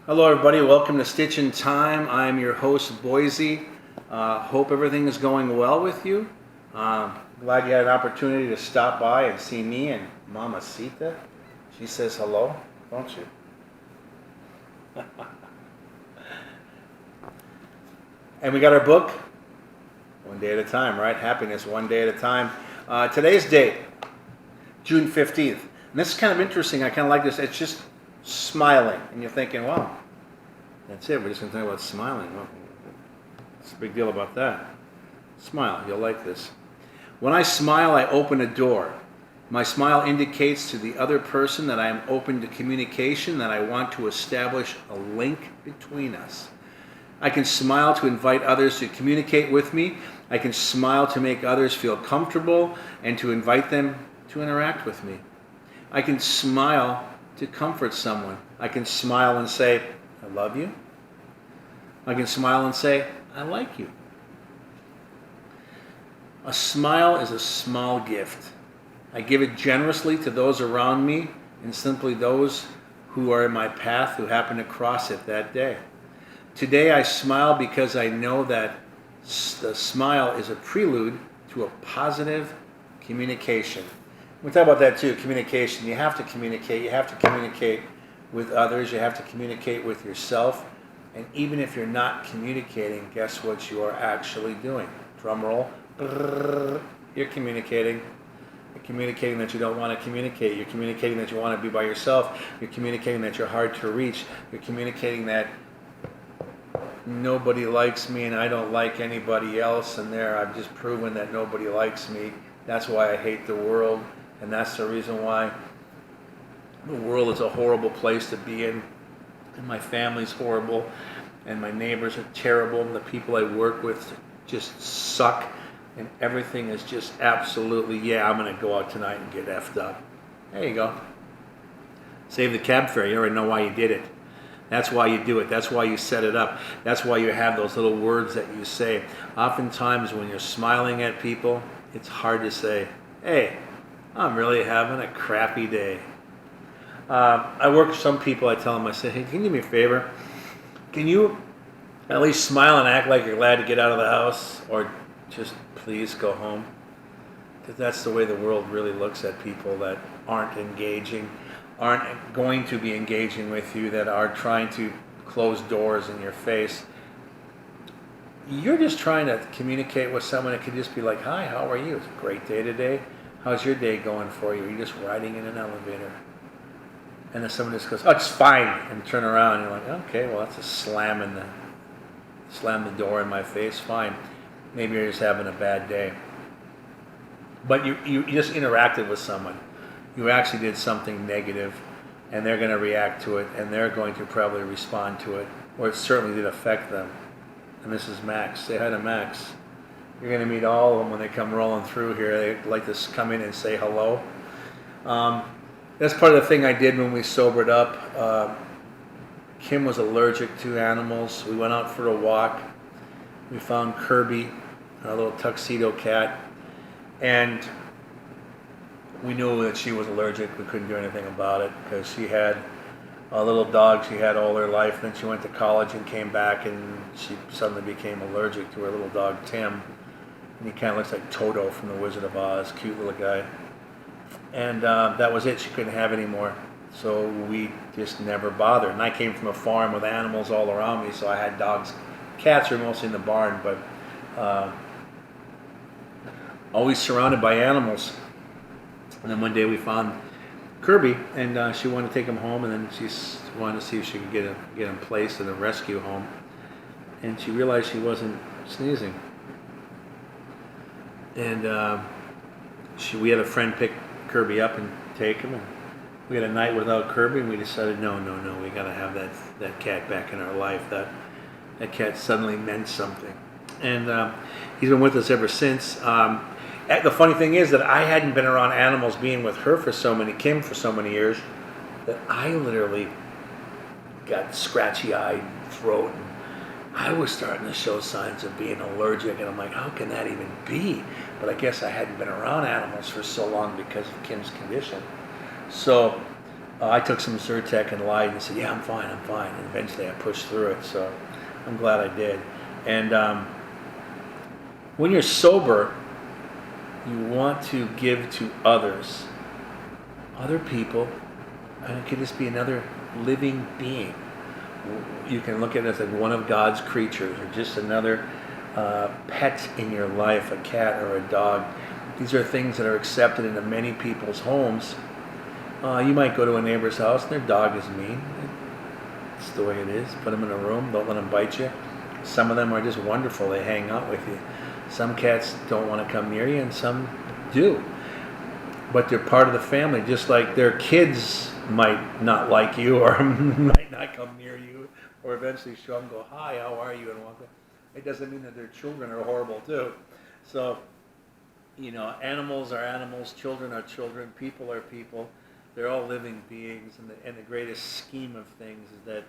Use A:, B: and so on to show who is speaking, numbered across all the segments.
A: Hello, everybody. Welcome to Stitch in Time. I'm your host, Boise. Hope everything is going well with you. Glad you had an opportunity to stop by and see me and Mama Sita. She says hello, don't you? And we got our book, One Day at a Time, right? Happiness, one day at a time. Today's date, June 15th. And this is kind of interesting. I kind of like this. It's just smiling. And you're thinking, wow, that's it. We're just going to talk about smiling. Well, what's the big deal about that? Smile. You'll like this. When I smile, I open a door. My smile indicates to the other person that I am open to communication, that I want to establish a link between us. I can smile to invite others to communicate with me. I can smile to make others feel comfortable and to invite them to interact with me. I can smile to comfort someone. I can smile and say, I love you. I can smile and say, I like you. A smile is a small gift. I give it generously to those around me and simply those who are in my path who happen to cross it that day. Today I smile because I know that the smile is a prelude to a positive communication. We talk about that too, communication. You have to communicate. You have to communicate with others. You have to communicate with yourself. And even if you're not communicating, guess what you are actually doing? Drum roll. You're communicating. You're communicating that you don't want to communicate. You're communicating that you want to be by yourself. You're communicating that you're hard to reach. You're communicating that nobody likes me and I don't like anybody else. And there, I've just proven that nobody likes me. That's why I hate the world. And that's the reason why the world is a horrible place to be in. And my family's horrible. And my neighbors are terrible. And the people I work with just suck. And everything is just absolutely, yeah, I'm going to go out tonight and get effed up. There you go. Save the cab fare. You already know why you did it. That's why you do it. That's why you set it up. That's why you have those little words that you say. Oftentimes when you're smiling at people, it's hard to say, hey, I'm really having a crappy day. I work with some people, I tell them, I say, hey, can you do me a favor? Can you at least smile and act like you're glad to get out of the house? Or just please go home? Because that's the way the world really looks at people that aren't engaging, aren't going to be engaging with you, that are trying to close doors in your face. You're just trying to communicate with someone that could just be like, hi, how are you? It's a great day today. How's your day going for you? You're just riding in an elevator. And then someone just goes, oh, it's fine, and turn around, and you're like, okay, well, that's a slam the door in my face, fine. Maybe you're just having a bad day. But you just interacted with someone. You actually did something negative, and they're going to react to it, and they're going to probably respond to it, or it certainly did affect them. And this is Max. Say hi to Max. You're going to meet all of them when they come rolling through here. They like to come in and say hello. That's part of the thing I did when we sobered up. Kim was allergic to animals. We went out for a walk. We found Kirby, our little tuxedo cat, and we knew that she was allergic. We couldn't do anything about it because she had a little dog she had all her life. Then she went to college and came back, and she suddenly became allergic to her little dog, Tim. And he kind of looks like Toto from The Wizard of Oz, cute little guy. And that was it. She couldn't have any more. So we just never bothered. And I came from a farm with animals all around me, so I had dogs. Cats were mostly in the barn, but always surrounded by animals. And then one day we found Kirby, and she wanted to take him home, and then she wanted to see if she could get him placed in a rescue home. And she realized she wasn't sneezing. And we had a friend pick Kirby up and take him, and we had a night without Kirby, and we decided, no, we got to have that cat back in our life. That cat suddenly meant something. And he's been with us ever since. The funny thing is that I hadn't been around animals being with her Kim for so many years, that I literally got scratchy-eyed throat. And I was starting to show signs of being allergic, and I'm like, how can that even be? But I guess I hadn't been around animals for so long because of Kim's condition. So I took some Zyrtec and lied and said, yeah, I'm fine. And eventually I pushed through it, so I'm glad I did. And when you're sober, you want to give to others, other people, and it could just be another living being. You can look at it as like one of God's creatures, or just another pet in your life, a cat or a dog. These are things that are accepted into many people's homes. You might go to a neighbor's house and their dog is mean. It's the way it is. Put them in a room, don't let them bite you. Some of them are just wonderful. They hang out with you. Some cats don't want to come near you, and some do. But they're part of the family, just like their kids might not like you or might not come near you, or eventually show up and go, hi, how are you, and walk away. It doesn't mean that their children are horrible too. So, animals are animals, children are children, people are people. They're all living beings, and the greatest scheme of things is that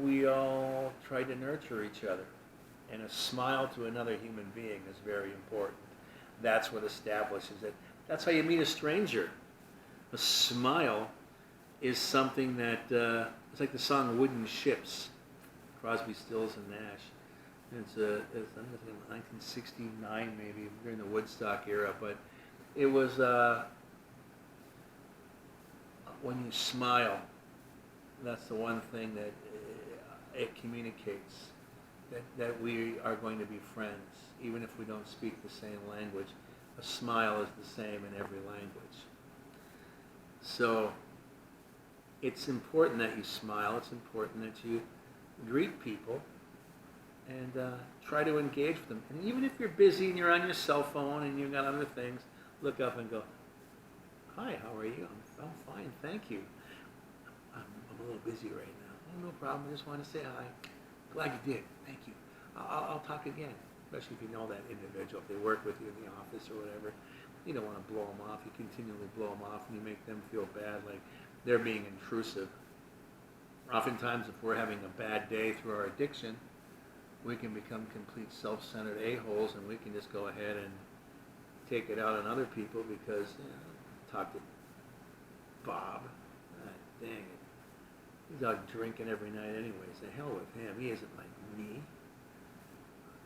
A: we all try to nurture each other. And a smile to another human being is very important. That's what establishes it. That's how you meet a stranger. A smile is something that, it's like the song Wooden Ships, Crosby, Stills, and Nash. It's 1969 maybe, during the Woodstock era, but it was when you smile, that's the one thing that it communicates, that we are going to be friends, even if we don't speak the same language. A smile is the same in every language. So it's important that you smile. It's important that you greet people and try to engage with them. And even if you're busy and you're on your cell phone and you've got other things, look up and go, hi, how are you? I'm fine, thank you. I'm a little busy right now. Oh, no problem. I just want to say hi. Glad you did. Thank you. I'll talk again, especially if you know that individual. If they work with you in the office or whatever, you don't want to blow them off. You continually blow them off and you make them feel bad, like they're being intrusive. Oftentimes, if we're having a bad day through our addiction, we can become complete self-centered a-holes, and we can just go ahead and take it out on other people because, talk to Bob. Dang it. He's out drinking every night anyways. The hell with him. He isn't like me.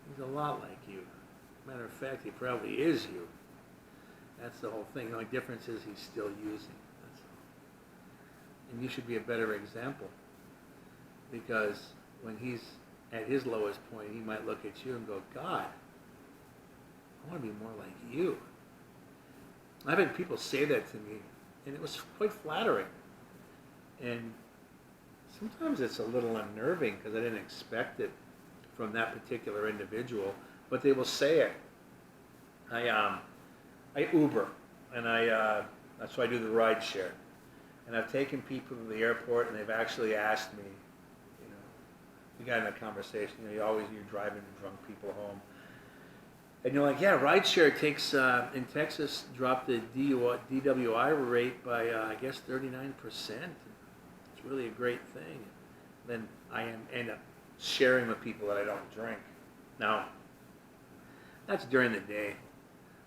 A: He's a lot like you. Matter of fact, he probably is you. That's the whole thing. The only difference is he's still using. That's all. And you should be a better example. Because when he's at his lowest point, he might look at you and go, God, I want to be more like you. I've had people say that to me, and it was quite flattering. And sometimes it's a little unnerving because I didn't expect it from that particular individual, but they will say it. I Uber, and so I do the ride share. And I've taken people to the airport, and they've actually asked me, we got in a conversation, you're driving drunk people home. And you're like, yeah, rideshare takes, in Texas, dropped the DWI rate by, I guess, 39%. It's really a great thing. Then I end up sharing with people that I don't drink. Now, that's during the day.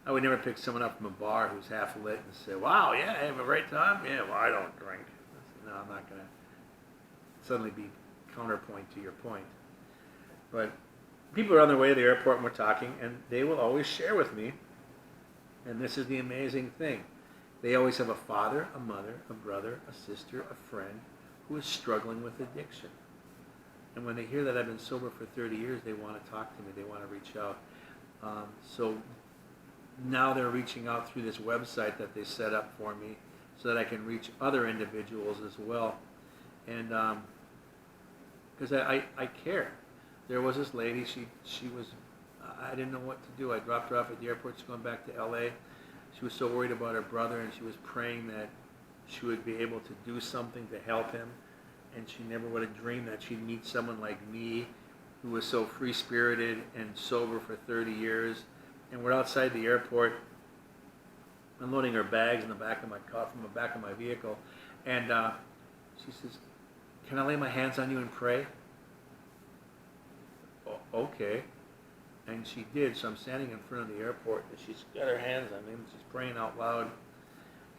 A: I would never pick someone up from a bar who's half lit and say, wow, yeah, I have a great time. Yeah, well, I don't drink. No, I'm not going to suddenly be counterpoint to your point. But people are on their way to the airport and we're talking, and they will always share with me, and this is the amazing thing. They always have a father, a mother, a brother, a sister, a friend who is struggling with addiction. And when they hear that I've been sober for 30 years, they want to talk to me. They want to reach out. So now they're reaching out through this website that they set up for me so that I can reach other individuals as well. And because I care. There was this lady, she was, I didn't know what to do. I dropped her off at the airport. She's going back to LA. She was so worried about her brother, and she was praying that she would be able to do something to help him. And she never would have dreamed that she'd meet someone like me who was so free-spirited and sober for 30 years. And we're outside the airport unloading her bags in the back of my car, from the back of my vehicle. And she says, can I lay my hands on you and pray? Okay. And she did. So I'm standing in front of the airport, and she's got her hands on me, and she's praying out loud.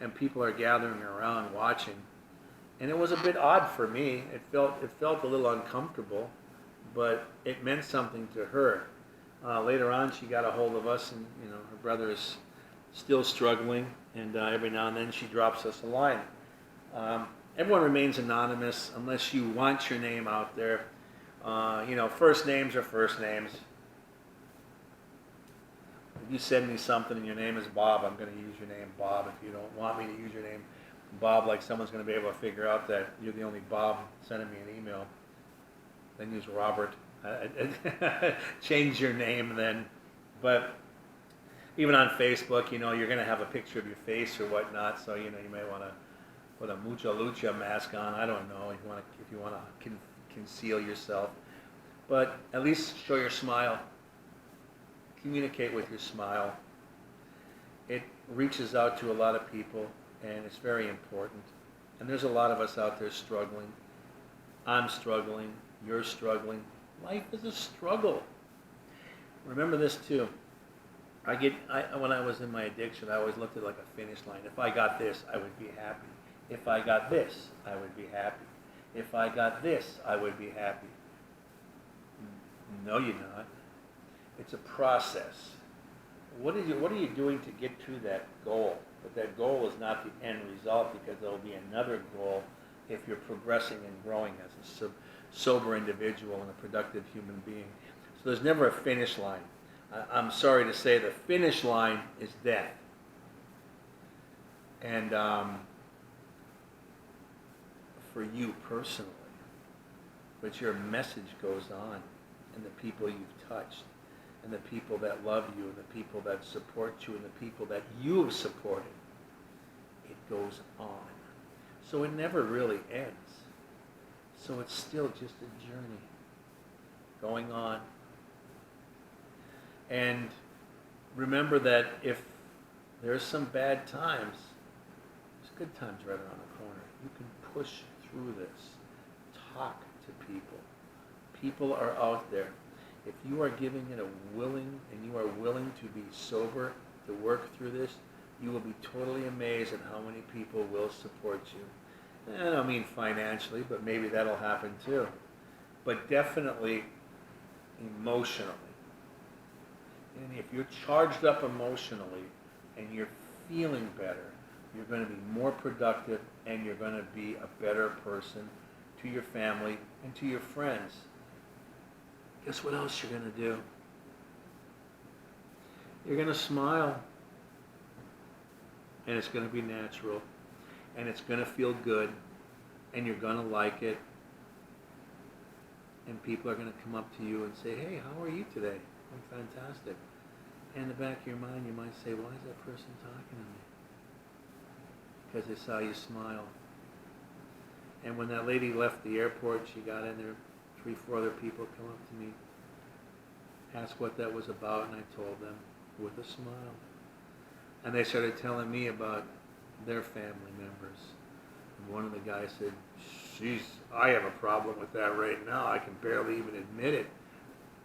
A: And people are gathering around watching. And it was a bit odd for me. It felt a little uncomfortable, but it meant something to her. Later on, she got a hold of us, and her brother is still struggling, and every now and then she drops us a line. Everyone remains anonymous unless you want your name out there. First names are first names. If you send me something and your name is Bob, I'm going to use your name Bob. If you don't want me to use your name Bob, like someone's going to be able to figure out that you're the only Bob sending me an email, then use Robert. Change your name then. But even on Facebook, you're going to have a picture of your face or whatnot, so you might want to put a Mucha Lucha mask on. I don't know if you want to conceal yourself, but at least show your smile. Communicate with your smile. It reaches out to a lot of people, and it's very important. And there's a lot of us out there struggling. I'm struggling. You're struggling. Life is a struggle. Remember this too. When I was in my addiction, I always looked at it like a finish line. If I got this, I would be happy. If I got this, I would be happy. If I got this, I would be happy. No, you're not. It's a process. What are you doing to get to that goal? But that goal is not the end result, because there will be another goal if you're progressing and growing as a sober individual and a productive human being. So there's never a finish line. I'm sorry to say the finish line is death. And for you personally, but your message goes on, and the people you've touched, and the people that love you, and the people that support you, and the people that you have supported, it goes on. So it never really ends. So it's still just a journey going on. And remember that if there's some bad times, there's good times right around the corner. You can push through this. Talk to people. People are out there. If you are giving it a willing, and you are willing to be sober, to work through this, you will be totally amazed at how many people will support you. I don't mean financially, but maybe that'll happen too. But definitely emotionally. And if you're charged up emotionally and you're feeling better, you're going to be more productive, and you're going to be a better person to your family and to your friends. Guess what else you're going to do? You're going to smile. And it's going to be natural. And it's going to feel good. And you're going to like it. And people are going to come up to you and say, "Hey, how are you today?" "I'm fantastic." And in the back of your mind, you might say, "Why is that person talking to me?" Because they saw you smile. And when that lady left the airport, she got in there, 3-4 other people come up to me, asked what that was about, and I told them with a smile. And they started telling me about their family members. And one of the guys said, "Jeez, I have a problem with that right now. I can barely even admit it.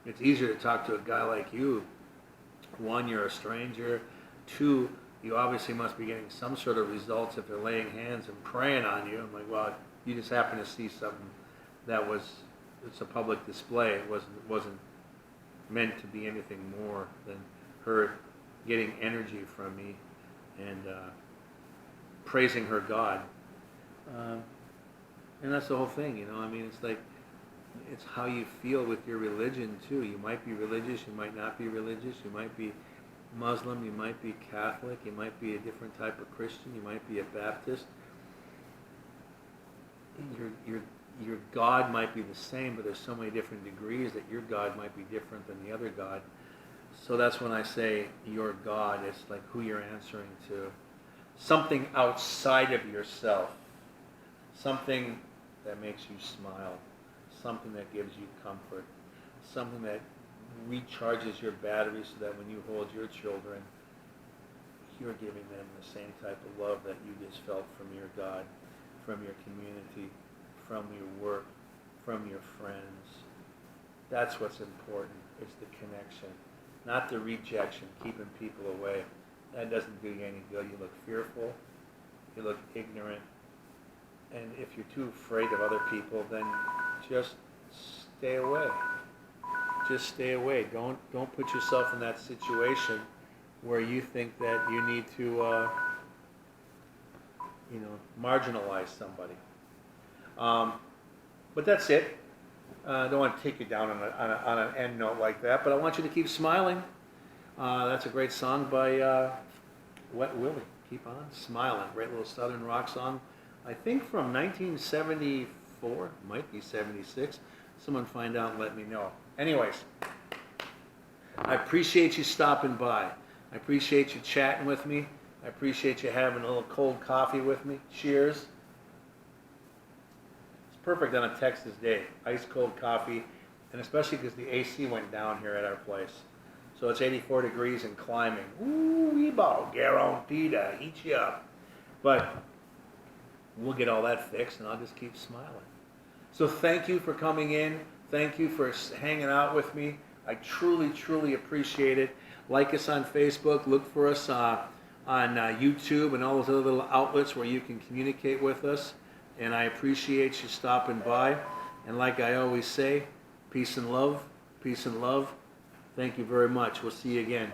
A: It's easier to talk to a guy like you. 1, you're a stranger. 2, you obviously must be getting some sort of results if they're laying hands and praying on you." I'm like, "Well, you just happen to see something that it's a public display. It wasn't meant to be anything more than her getting energy from me and praising her God." And that's the whole thing, I mean, it's like, it's how you feel with your religion too. You might be religious, you might not be religious, you might be Muslim, you might be Catholic, you might be a different type of Christian, you might be a Baptist. Your God might be the same, but there's so many different degrees that your God might be different than the other God. So that's when I say your God, it's like who you're answering to. Something outside of yourself. Something that makes you smile. Something that gives you comfort. Something that recharges your battery so that when you hold your children, you're giving them the same type of love that you just felt from your God, from your community, from your work, from your friends. That's what's important. It's the connection, not the rejection, keeping people away. That doesn't do you any good. You look fearful, you look ignorant, And if you're too afraid of other people, then just stay away. Just stay away. Don't put yourself in that situation where you think that you need to, marginalize somebody. But that's it. I don't want to take you down on an end note like that, but I want you to keep smiling. That's a great song by Wet Willie. Keep on smiling. Great little Southern rock song. I think from 1974, might be 76. Someone find out and let me know. Anyways, I appreciate you stopping by. I appreciate you chatting with me. I appreciate you having a little cold coffee with me. Cheers. It's perfect on a Texas day. Ice cold coffee, and especially because the AC went down here at our place. So it's 84 degrees and climbing. Ooh, we ball guaranteed to heat you up. But we'll get all that fixed, and I'll just keep smiling. So thank you for coming in. Thank you for hanging out with me. I truly, truly appreciate it. Like us on Facebook. Look for us on YouTube and all those other little outlets where you can communicate with us. And I appreciate you stopping by. And like I always say, peace and love. Peace and love. Thank you very much. We'll see you again.